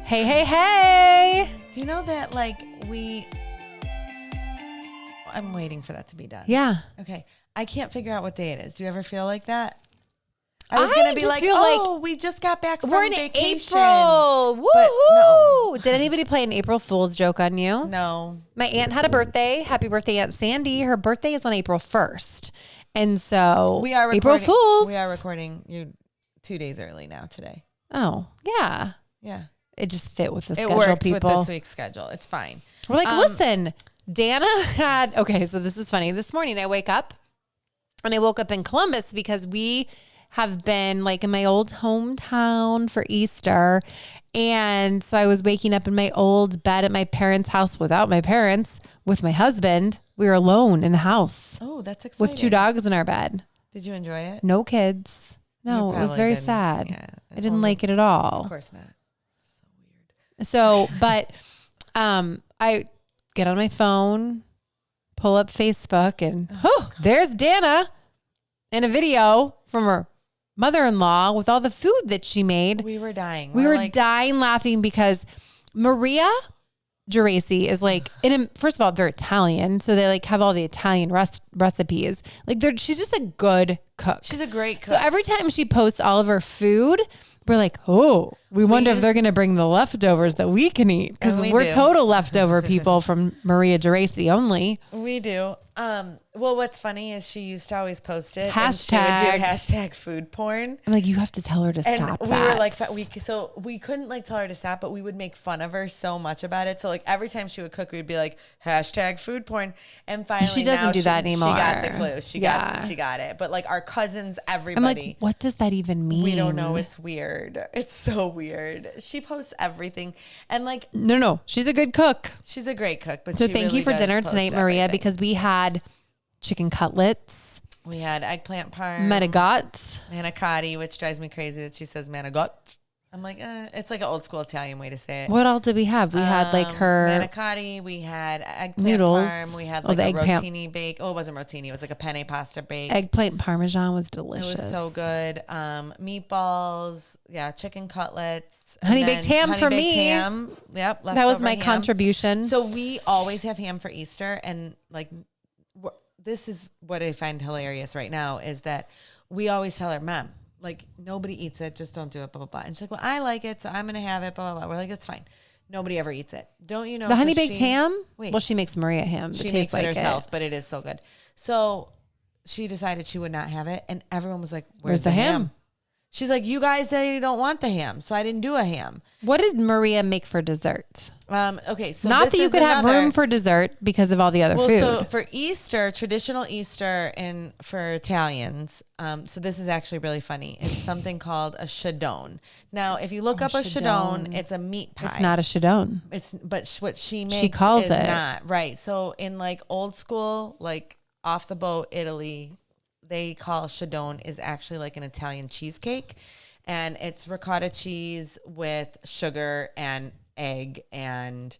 Hey, hey, hey. Do you know that, like, I'm waiting for that to be done. Yeah. Okay. I can't figure out what day it is. Do you ever feel like that? I was going to be like, we just got back from vacation. April. Woohoo. But no. Did anybody play an April Fool's joke on you? No. My aunt had a birthday. Happy birthday, Aunt Sandy. Her birthday is on April 1st. And so We are April Fools. We are recording you 2 days early now today. Oh, yeah. Yeah. It just fit with the schedule, It worked people. with this week's schedule. It's fine. We're like, listen, Danna had, okay, so this is funny. This morning I wake up and I woke up in Columbus because we have been like in my old hometown for Easter. And so I was waking up in my old bed at my parents' house without my parents, with my husband. We were alone in the house. Oh, that's exciting. With 2 dogs in our bed. Did you enjoy it? No kids. No, it was very sad. Yeah. I didn't like it at all. Of course not. So weird. So, but I get on my phone, pull up Facebook, and there's Danna in a video from her mother-in-law with all the food that she made. We were dying. We were dying laughing because Maria Geraci is like, first of all, they're Italian. So they like have all the Italian recipes. Like she's just a good cook. She's a great cook. So every time she posts all of her food, we're like, we wonder if they're going to bring the leftovers that we can eat. Because we're total leftover people from Maria Geraci only. We do. Well, what's funny is she used to always post it. Hashtag. And she would do hashtag food porn. I'm like, you have to tell her to stop we that. were like, so we couldn't like tell her to stop, but we would make fun of her so much about it. So like every time she would cook, we'd be like, hashtag food porn. And finally she doesn't do that anymore. She got the clue. She got it. But like our cousins, everybody. I'm like, what does that even mean? We don't know. It's weird. It's so weird. She posts everything. And like, no. She's a good cook. She's a great cook. But so she thank really you for does dinner post tonight, Maria, everything. because we had chicken cutlets. We had eggplant parm. Manigot. Manicotti, which drives me crazy that she says manigot. I'm like, it's like an old school Italian way to say it. What else did we have? We had like her manicotti. We had eggplant noodles. parm. We had like a rotini bake. Oh, it wasn't rotini. It was like a penne pasta bake. Eggplant parmesan was delicious. It was so good. Meatballs. Yeah, chicken cutlets. Honey baked ham for me. Ham. Yep. That was my ham. contribution. So we always have ham for Easter, and like, this is what I find hilarious right now is that we always tell her, Mom, like, nobody eats it. Just don't do it, blah, blah, blah. And she's like, well, I like it, so I'm going to have it, blah, blah, blah. We're like, that's fine. Nobody ever eats it. Don't you know? The honey baked ham? Well, she makes Maria ham. She makes it herself, but it is so good. So she decided she would not have it. And everyone was like, where's the ham? She's like, you guys say you don't want the ham, so I didn't do a ham. What did Maria make for dessert? Okay, so not that you could have room for dessert because of all the other food. So for Easter, traditional Easter for Italians, so this is actually really funny. It's something called a chidone. Now, if you look up a chidone, it's a meat pie. It's not a chidone. But what she makes she calls is it not right. So in like old school, like off the boat Italy, they call chidone is actually like an Italian cheesecake, and it's ricotta cheese with sugar and egg and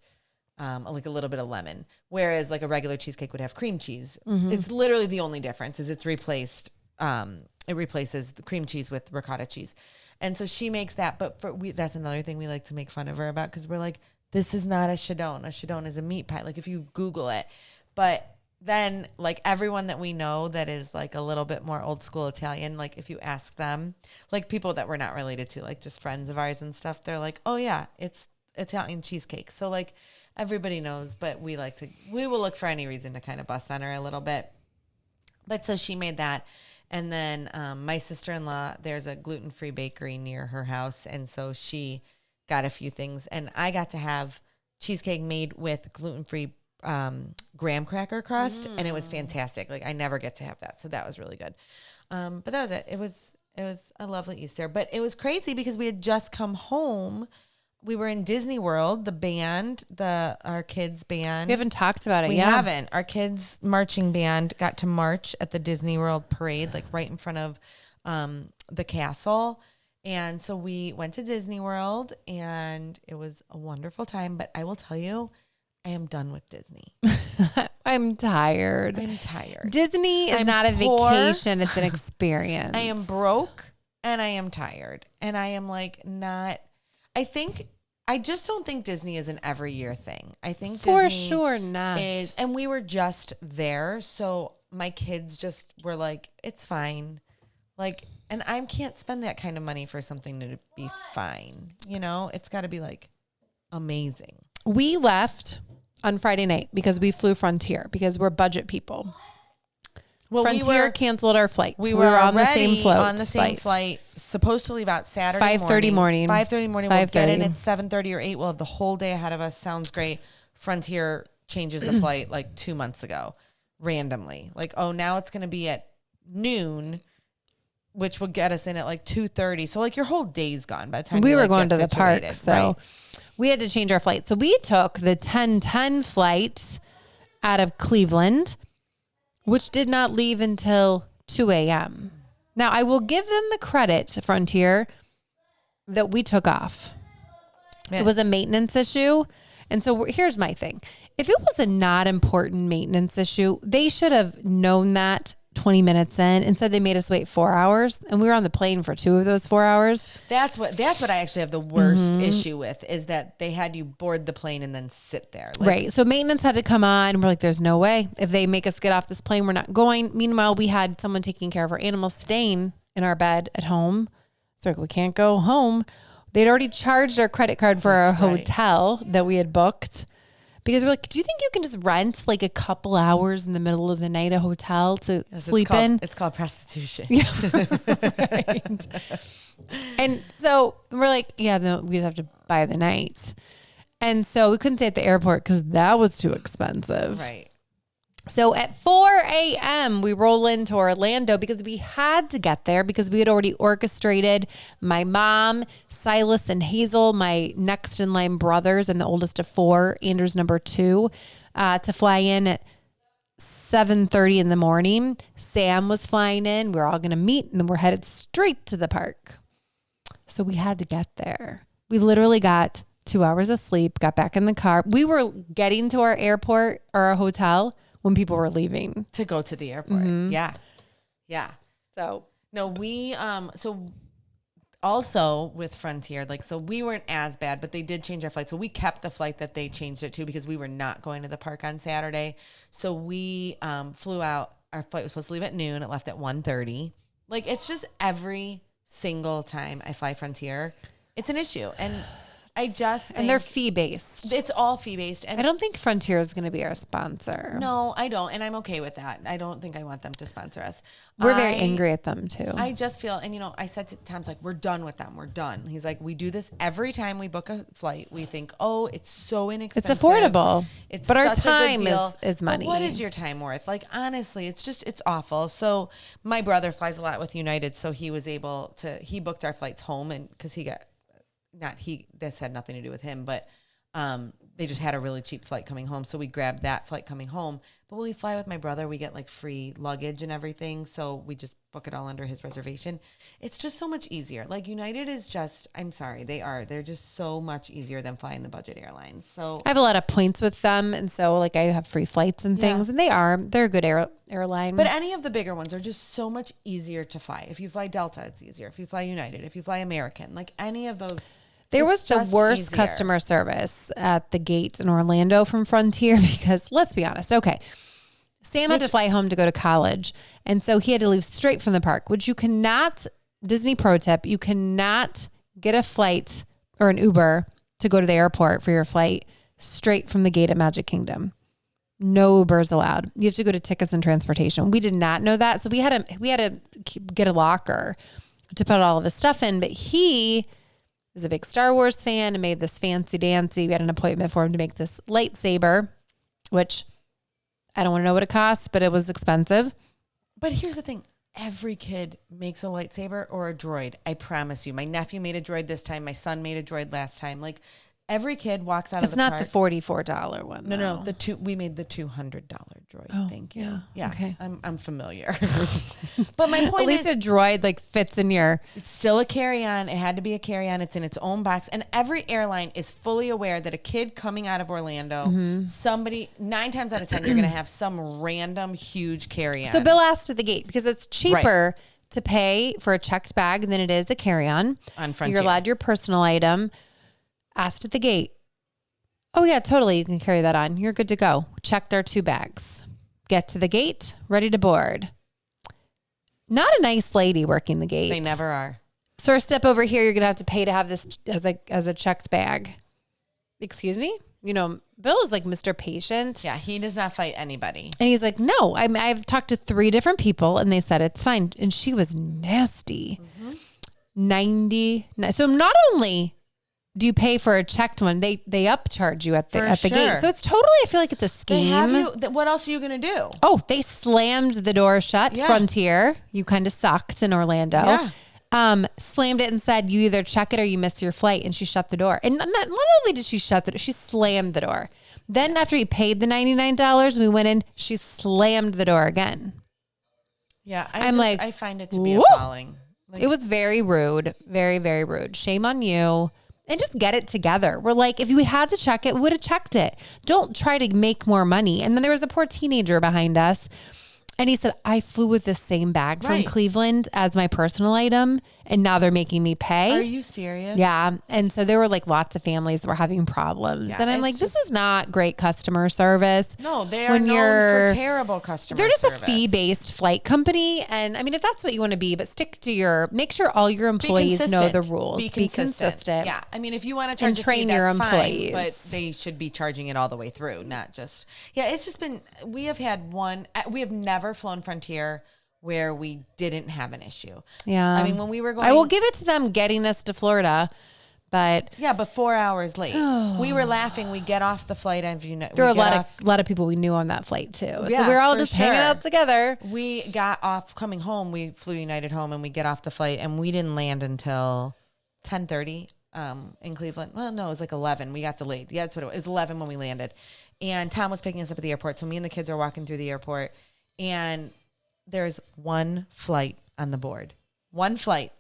like a little bit of lemon, whereas like a regular cheesecake would have cream cheese. Mm-hmm. It's literally the only difference is it replaces the cream cheese with ricotta cheese. And so she makes that, but that's another thing we like to make fun of her about, because we're like, this is not a chidone. A chidone is a meat pie, like if you Google it. But then like everyone that we know that is like a little bit more old school Italian, like if you ask them, like people that we're not related to, like just friends of ours and stuff, they're like, oh yeah, it's Italian cheesecake. So like everybody knows, but we will look for any reason to kind of bust on her a little bit. But so she made that. And then my sister-in-law, there's a gluten-free bakery near her house. And so she got a few things, and I got to have cheesecake made with gluten-free graham cracker crust, and it was fantastic. Like I never get to have that, so that was really good. But that was it. It was a lovely Easter, but it was crazy because we had just come home. We were in Disney World, the band, our kids band. We haven't talked about it yet. We haven't. Our kids marching band got to march at the Disney World parade, like right in front of the castle. And so we went to Disney World, and it was a wonderful time. But I will tell you, I am done with Disney. I'm tired. Disney is not a vacation. It's an experience. I am broke and I am tired. And I am like not, I think I just don't think Disney is an every year thing. I think For Disney sure not. is, and we were just there. So my kids just were like, it's fine. Like, and I can't spend that kind of money for something to be fine. You know, it's got to be like amazing. We left on Friday night because we flew Frontier because we're budget people. Well, Frontier canceled our flights. We were on the same float. On the same flight. Supposed to leave out Saturday 5:30 morning. 5:30 morning. We'll get in at 7:30 or 8. We'll have the whole day ahead of us. Sounds great. Frontier changes the flight like 2 months ago, randomly. Like, oh, now it's going to be at noon, which will get us in at like 2:30. So like your whole day's gone by the time we were like, going to the situated, park. So we had to change our flight. So we took the 10:10 flight out of Cleveland, which did not leave until 2 a.m. Now, I will give them the credit, Frontier, that we took off. Yeah. It was a maintenance issue. And so here's my thing. If it was a not important maintenance issue, they should have known that 20 minutes in. Instead, they made us wait 4 hours, and we were on the plane for 2 of those 4 hours. That's what I actually have the worst issue with, is that they had you board the plane and then sit there. Like, right. So maintenance had to come on, and we're like, there's no way. If they make us get off this plane, we're not going. Meanwhile, we had someone taking care of our animals staying in our bed at home. So we can't go home. They'd already charged our credit card for our hotel that we had booked. Because we're like, do you think you can just rent like a couple hours in the middle of the night a hotel to sleep in? It's called prostitution. Yeah. Right. And so we're like, yeah, no, we just have to buy the night. And so we couldn't stay at the airport because that was too expensive. Right. So at 4 a.m., we roll into Orlando because we had to get there because we had already orchestrated my mom, Silas, and Hazel, my next in line brothers, and the oldest of 4, Andrew's number 2, to fly in at 7:30 in the morning. Sam was flying in. We were all going to meet, and then we're headed straight to the park. So we had to get there. We literally got 2 hours of sleep, got back in the car. We were getting to our airport or our hotel when people were leaving to go to the airport. Mm-hmm. Yeah. Yeah. So no, we, so also with Frontier, like, so we weren't as bad, but they did change our flight. So we kept the flight that they changed it to because we were not going to the park on Saturday. So we, flew out. Our flight was supposed to leave at noon. It left at 1:30. Like, it's just every single time I fly Frontier, it's an issue. And I just think, and they're fee-based. It's all fee-based. And I don't think Frontier is going to be our sponsor. No, I don't. And I'm okay with that. I don't think I want them to sponsor us. We're very angry at them too. I just feel, and I said to Tom's like, we're done with them. We're done. He's like, we do this every time we book a flight. We think, oh, it's so inexpensive. It's affordable. It's but our such time a good deal. is money. But what is your time worth? Like, honestly, it's awful. So my brother flies a lot with United. So he was able to, he booked our flights home, and because this had nothing to do with him, but they just had a really cheap flight coming home. So we grabbed that flight coming home. But when we fly with my brother, we get like free luggage and everything. So we just book it all under his reservation. It's just so much easier. Like, United is just, I'm sorry, they're just so much easier than flying the budget airlines. So I have a lot of points with them. And so like I have free flights and things, and they're a good airline. But any of the bigger ones are just so much easier to fly. If you fly Delta, it's easier. If you fly United, if you fly American, like any of those. There was the worst customer service at the gate in Orlando from Frontier because, let's be honest, okay, Sam had to fly home to go to college, and so he had to leave straight from the park, which you cannot, Disney pro tip, you cannot get a flight or an Uber to go to the airport for your flight straight from the gate at Magic Kingdom. No Ubers allowed. You have to go to tickets and transportation. We did not know that, so we had to get a locker to put all of his stuff in, but he is a big Star Wars fan and made this fancy dancy. We had an appointment for him to make this lightsaber, which I don't want to know what it costs, but it was expensive. But here's the thing. Every kid makes a lightsaber or a droid. I promise you. My nephew made a droid this time. My son made a droid last time. Like, every kid walks out of the park. It's not the $44 one. No. We made the $200 droid. Oh, thank you. Yeah. Okay. I'm familiar. But my point is, at least a droid like fits in your. It's still a carry-on. It had to be a carry-on. It's in its own box. And every airline is fully aware that a kid coming out of Orlando, somebody 9 times out of 10, you're going to have some random huge carry-on. So Bill asked at the gate because it's cheaper to pay for a checked bag than it is a carry-on. On Frontier. You're allowed your personal item. Asked at the gate. Oh yeah, totally. You can carry that on. You're good to go. Checked our 2 bags. Get to the gate, ready to board. Not a nice lady working the gate. They never are. Sir, step over here. You're going to have to pay to have this as a checked bag. Excuse me? You know, Bill is like Mr. Patient. Yeah, he does not fight anybody. And he's like, no, I've talked to 3 different people and they said it's fine. And she was nasty. 90. So not only do you pay for a checked one, they upcharge you at the gate. So it's totally, I feel like it's a scheme. They have you. What else are you going to do? Oh, they slammed the door shut. Yeah. Frontier. You kind of sucked in Orlando. Yeah. Slammed it and said, you either check it or you miss your flight. And she shut the door. And not only did she shut the door, she slammed the door. Then after he paid the $99, we went in, she slammed the door again. Yeah. I find it to be whoa. appalling. It was very rude. Very, very rude. Shame on you. And just get it together. We're like, if you had to check it, we would have checked it. Don't try to make more money. And then there was a poor teenager behind us. And he said, I flew with the same bag from Cleveland as my personal item. And now they're making me pay. Are you serious? Yeah. And so there were like lots of families that were having problems. Yeah, and I'm like, this is not great customer service. No, they are known for terrible customer service. They're just a fee-based flight company. And I mean, if that's what you want to be, but make sure all your employees know the rules. Be consistent. Yeah. I mean, if you want to charge and train your employees, fine, but they should be charging it all the way through, not just, it's just been, we have never flown Frontier where we didn't have an issue. Yeah. I mean, when we were going, I will give it to them getting us to Florida, but 4 hours late. We were laughing. We get off the flight. And there were a lot of people we knew on that flight too. Yeah, so we were all just hanging out together. We got off coming home. We flew United home and we get off the flight and we didn't land until 10:30 in Cleveland. Well, no, it was like 11. We got delayed. Yeah, that's what it was. It was 11 when we landed. And Tom was picking us up at the airport. So me and the kids are walking through the airport and there's one flight on the board. One flight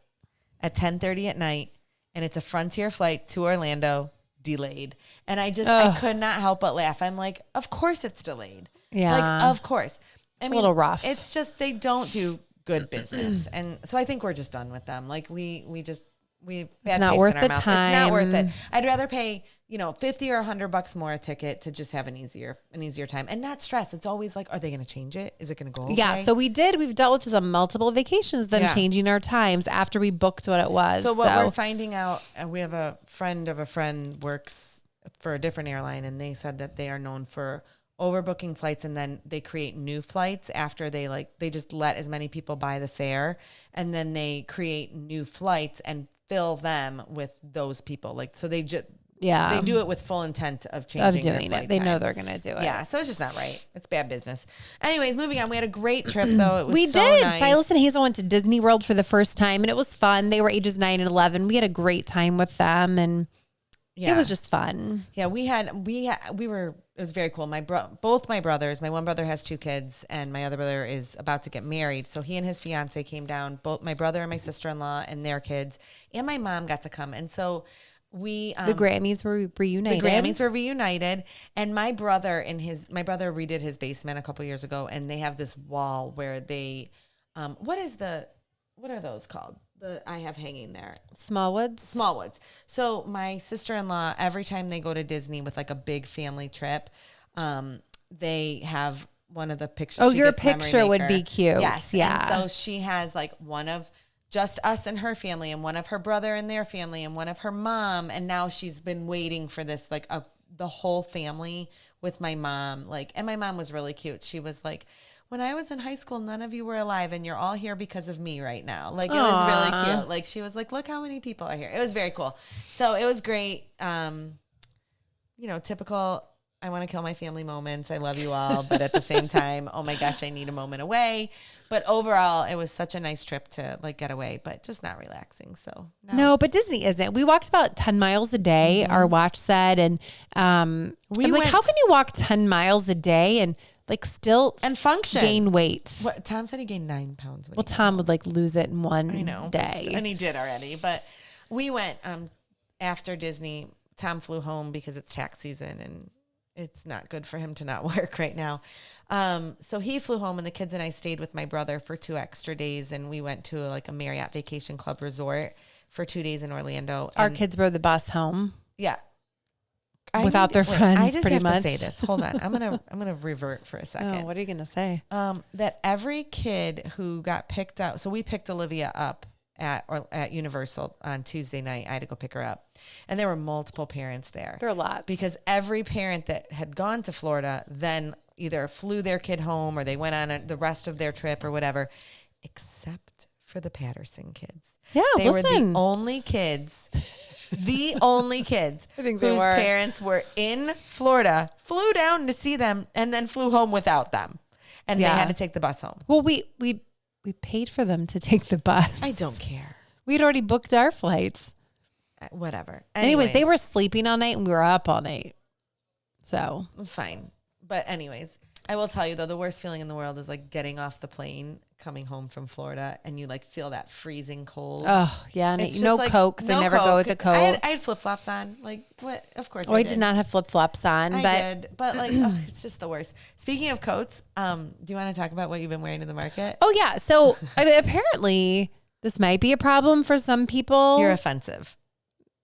at 10:30 at night. And it's a Frontier flight to Orlando, delayed. And I could not help but laugh. I'm like, of course it's delayed. Yeah. Like, of course. It's a little rough. It's just, they don't do good business. And so I think we're just done with them. Like bad not taste worth in our the mouth. time. It's not worth it. I'd rather pay, $50 or $100 more a ticket to just have an easier time and not stress. It's always like, are they going to change it? Is it going to go okay? Yeah. So we've dealt with this on multiple vacations, them changing our times after we booked what it was. So what we're finding out, we have a friend of a friend works for a different airline and they said that they are known for overbooking flights and then they create new flights after they just let as many people buy the fare and then they create new flights and fill them with those people. So they just, they do it with full intent of changing doing it. They know they're going to do it. Yeah. So it's just not right. It's bad business. Anyways, moving on. We had a great trip though. It was we so did. nice. Silas and Hazel went to Disney World for the first time and it was fun. They were ages 9 and 11. We had a great time with them and it was just fun. Yeah. It was very cool. Both my brothers, my one brother has 2 kids and my other brother is about to get married. So he and his fiance came down, both my brother and my sister-in-law and their kids and my mom got to come. And so the Grammys were reunited. And my brother redid his basement a couple years ago and they have this wall where they, what are those called? I have hanging there. Smallwoods. So my sister-in-law, every time they go to Disney with like a big family trip, they have one of the pictures. Oh, your picture would be cute. Yes. Yeah. And so she has like one of just us and her family and one of her brother and their family and one of her mom. And now she's been waiting for this, the whole family with my mom. And my mom was really cute. She was like, when I was in high school, none of you were alive and you're all here because of me right now. It was really cute. She was like, look how many people are here. It was very cool. So it was great. Typical, I want to kill my family moments. I love you all. But at the same time, oh my gosh, I need a moment away. But overall, it was such a nice trip to get away, but just not relaxing. So no, but Disney isn't. We walked about 10 miles a day, our watch said. And I'm like, how can you walk 10 miles a day and still and function, gain weight? What Tom said he gained 9 pounds. Well, Tom would lose it in one day, and he did already. But we went after Disney. Tom flew home because it's tax season and it's not good for him to not work right now. So he flew home and the kids and I stayed with my brother for 2 extra days and we went to a Marriott Vacation Club resort for 2 days in Orlando. Our kids rode the bus home. Yeah. without their friends. I just pretty have much. to say this. Hold on. I'm gonna revert for a second. Oh, what are you gonna say? That every kid who got picked up. So we picked Olivia up at Universal on Tuesday night. I had to go pick her up, and there were multiple parents there. There are a lot because every parent that had gone to Florida then either flew their kid home or they went on the rest of their trip or whatever, except for the Patterson kids. Yeah, they were the only kids. The only kids whose parents were in Florida, flew down to see them, and then flew home without them. And they had to take the bus home. Well, we paid for them to take the bus. I don't care. We'd already booked our flights. Whatever. Anyways, they were sleeping all night and we were up all night. So. Fine. But anyways, I will tell you, though, the worst feeling in the world is like getting off the plane, coming home from Florida, and you like feel that freezing cold. Oh, yeah. And It's no just, like, Coke, because I never go with the Coke. I had flip-flops on. Like, what? Of course I did not have flip-flops on. I did. But like, it's just the worst. Speaking of coats, do you want to talk about what you've been wearing to the market? Oh, yeah. So I mean, apparently this might be a problem for some people. You're offensive.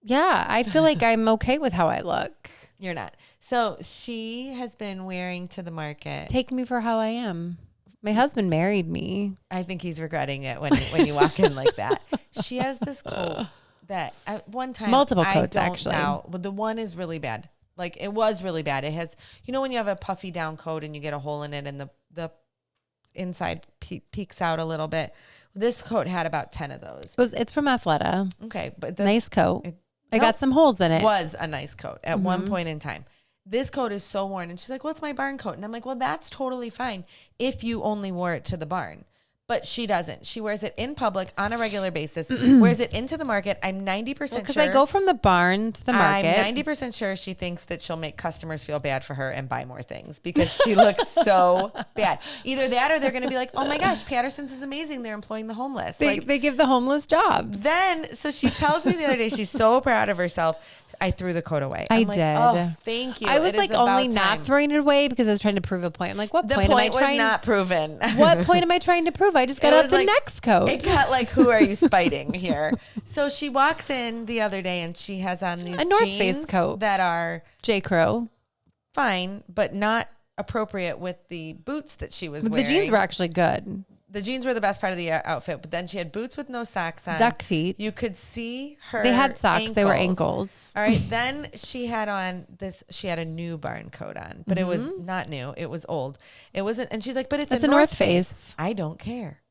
Yeah. I feel like I'm okay with how I look. You're not. So she has been wearing to the market. Take me for how I am. My husband married me. I think he's regretting it when you walk in like that. She has this coat that at one time multiple coats, I don't actually. doubt, but the one is really bad. Like it was really bad. It has, when you have a puffy down coat and you get a hole in it and the inside peeks out a little bit. This coat had about 10 of those. It's from Athleta. Okay, but nice coat. I got some holes in it. Was a nice coat at one point in time. This coat is so worn. And she's like, well, it's my barn coat. And I'm like, well, that's totally fine if you only wore it to the barn. But she doesn't. She wears it in public on a regular basis, wears it into the market. I'm 90% sure. Because I go from the barn to the market. I'm 90% sure she thinks that she'll make customers feel bad for her and buy more things because she looks so bad. Either that or they're going to be like, oh my gosh, Patterson's is amazing. They're employing the homeless. They give the homeless jobs. So she tells me the other day, she's so proud of herself. I threw the coat away. I like, did. Oh, thank you. I was like only not throwing it away because I was trying to prove a point. I'm like, what point am I trying? The point was not proven. What point am I trying to prove? I just got out the next coat. It got like, who are you spiting here? So she walks in the other day and she has on these North jeans Face coat that are J. Crew. Fine, but not appropriate with the boots that she was wearing. The jeans were actually good. The jeans were the best part of the outfit, but then she had boots with no socks on. Duck feet. You could see her. They had socks. Ankles. They were ankles. All right. Then she had on this. She had a new barn coat on, but it was not new. It was old. It wasn't. And she's like, but it's a North Face. I don't care.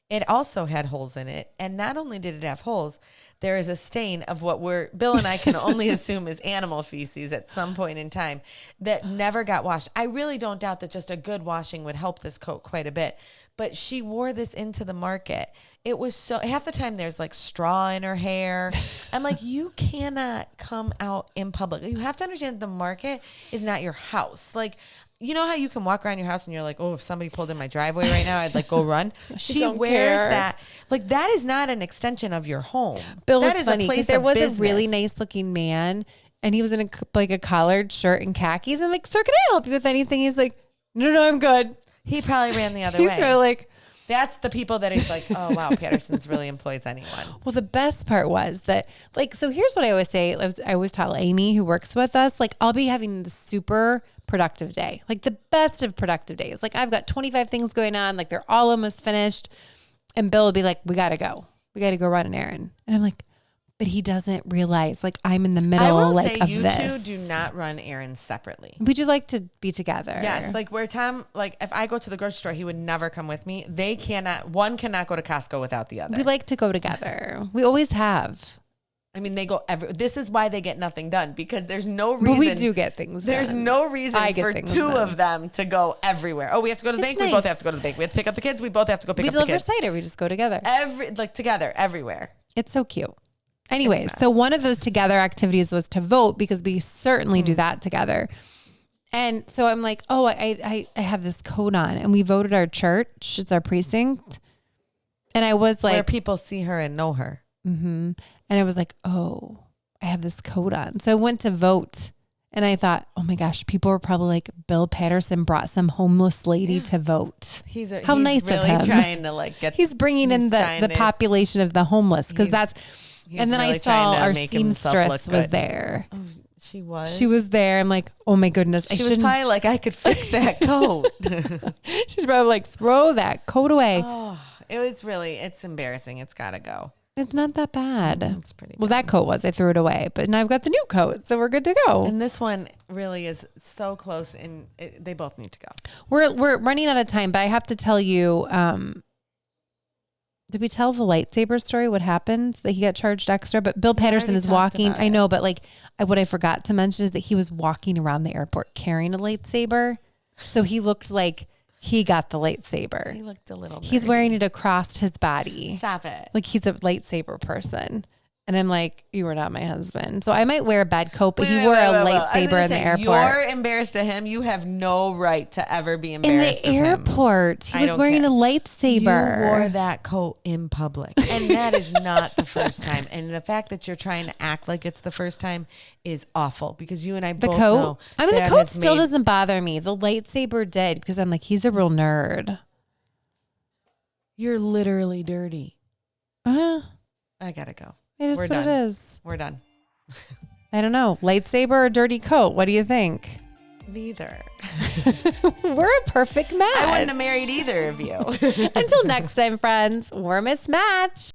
It also had holes in it, and not only did it have holes, there is a stain of what Bill and I can only assume is animal feces at some point in time that never got washed. I really don't doubt that just a good washing would help this coat quite a bit. But she wore this into the market. It was so, half the time there's like straw in her hair. I'm like, you cannot come out in public. You have to understand the market is not your house. Like, you know how you can walk around your house and you're like, oh, if somebody pulled in my driveway right now, I'd like go run. She wears that. Like, that is not an extension of your home. Bill that was is funny a place there of was business. a really nice looking man and he was in a collared shirt and khakis. I'm like, sir, can I help you with anything? He's like, no, I'm good. He probably ran the other way. He's really like, that's the people that he's like, oh, wow, Patterson's really employs anyone. Well, the best part was that, like, so here's what I always say. I always tell Amy, who works with us, like, I'll be having the super productive day, like the best of productive days. Like, I've got 25 things going on, like, they're all almost finished. And Bill will be like, we got to go. We got to go run an errand. And I'm like, but he doesn't realize, like, I'm in the middle, I will like, say of you this. two do not run errands separately. We do like to be together. Yes, like where Tom, like if I go to the grocery store, he would never come with me. One cannot go to Costco without the other. We like to go together. We always have. I mean, they go this is why they get nothing done because there's no reason. But we do get things There's done. no reason for two done. of them to go everywhere. Oh, we have to go to the bank. Nice. We both have to go to the bank. We have to pick up the kids. We both have to go pick up the We kids. deliver cider. We just go together. Together, everywhere. It's so cute. Anyways, so one of those together activities was to vote because we certainly do that together. And so I'm like, oh, I have this coat on and we voted our church. It's our precinct. And I was like, where people see her and know her. Mm-hmm. And I was like, oh, I have this coat on. So I went to vote and I thought, oh my gosh, people were probably like, Bill Patterson brought some homeless lady to vote. He's nice really of him. Trying to like get. He's bringing in the population of the homeless because that's. And then really I saw trying to our make himself look seamstress was good. there. Oh, She was. She was there. I'm like, oh my goodness. She was probably like, I could fix that coat. She's probably like, throw that coat away. Oh, it's embarrassing. It's got to go. It's not that bad. It's pretty Well, bad. that coat was. I threw it away. But now I've got the new coat. So we're good to go. And this one really is so close, and they both need to go. We're running out of time, but I have to tell you, did we tell the lightsaber story? What happened? That he got charged extra? But Bill Patterson is walking. I know, but like what I forgot to mention is that he was walking around the airport carrying a lightsaber. So he looked like he got the lightsaber. He looked a little nerdy. He's wearing it across his body. Stop it. Like he's a lightsaber person. And I'm like, you were not my husband. So I might wear a bad coat, but he wore a lightsaber in the airport. You're embarrassed of him. You have no right to ever be embarrassed in the airport. He was wearing a lightsaber. You wore that coat in public. And that is not the first time. And the fact that you're trying to act like it's the first time is awful, because you and I both know. I mean, the coat still doesn't bother me. The lightsaber did, because I'm like, he's a real nerd. You're literally dirty. I gotta go. It is what it is. We're done. I don't know. Lightsaber or dirty coat? What do you think? Neither. We're a perfect match. I wouldn't have married either of you. Until next time, friends, we're mismatched.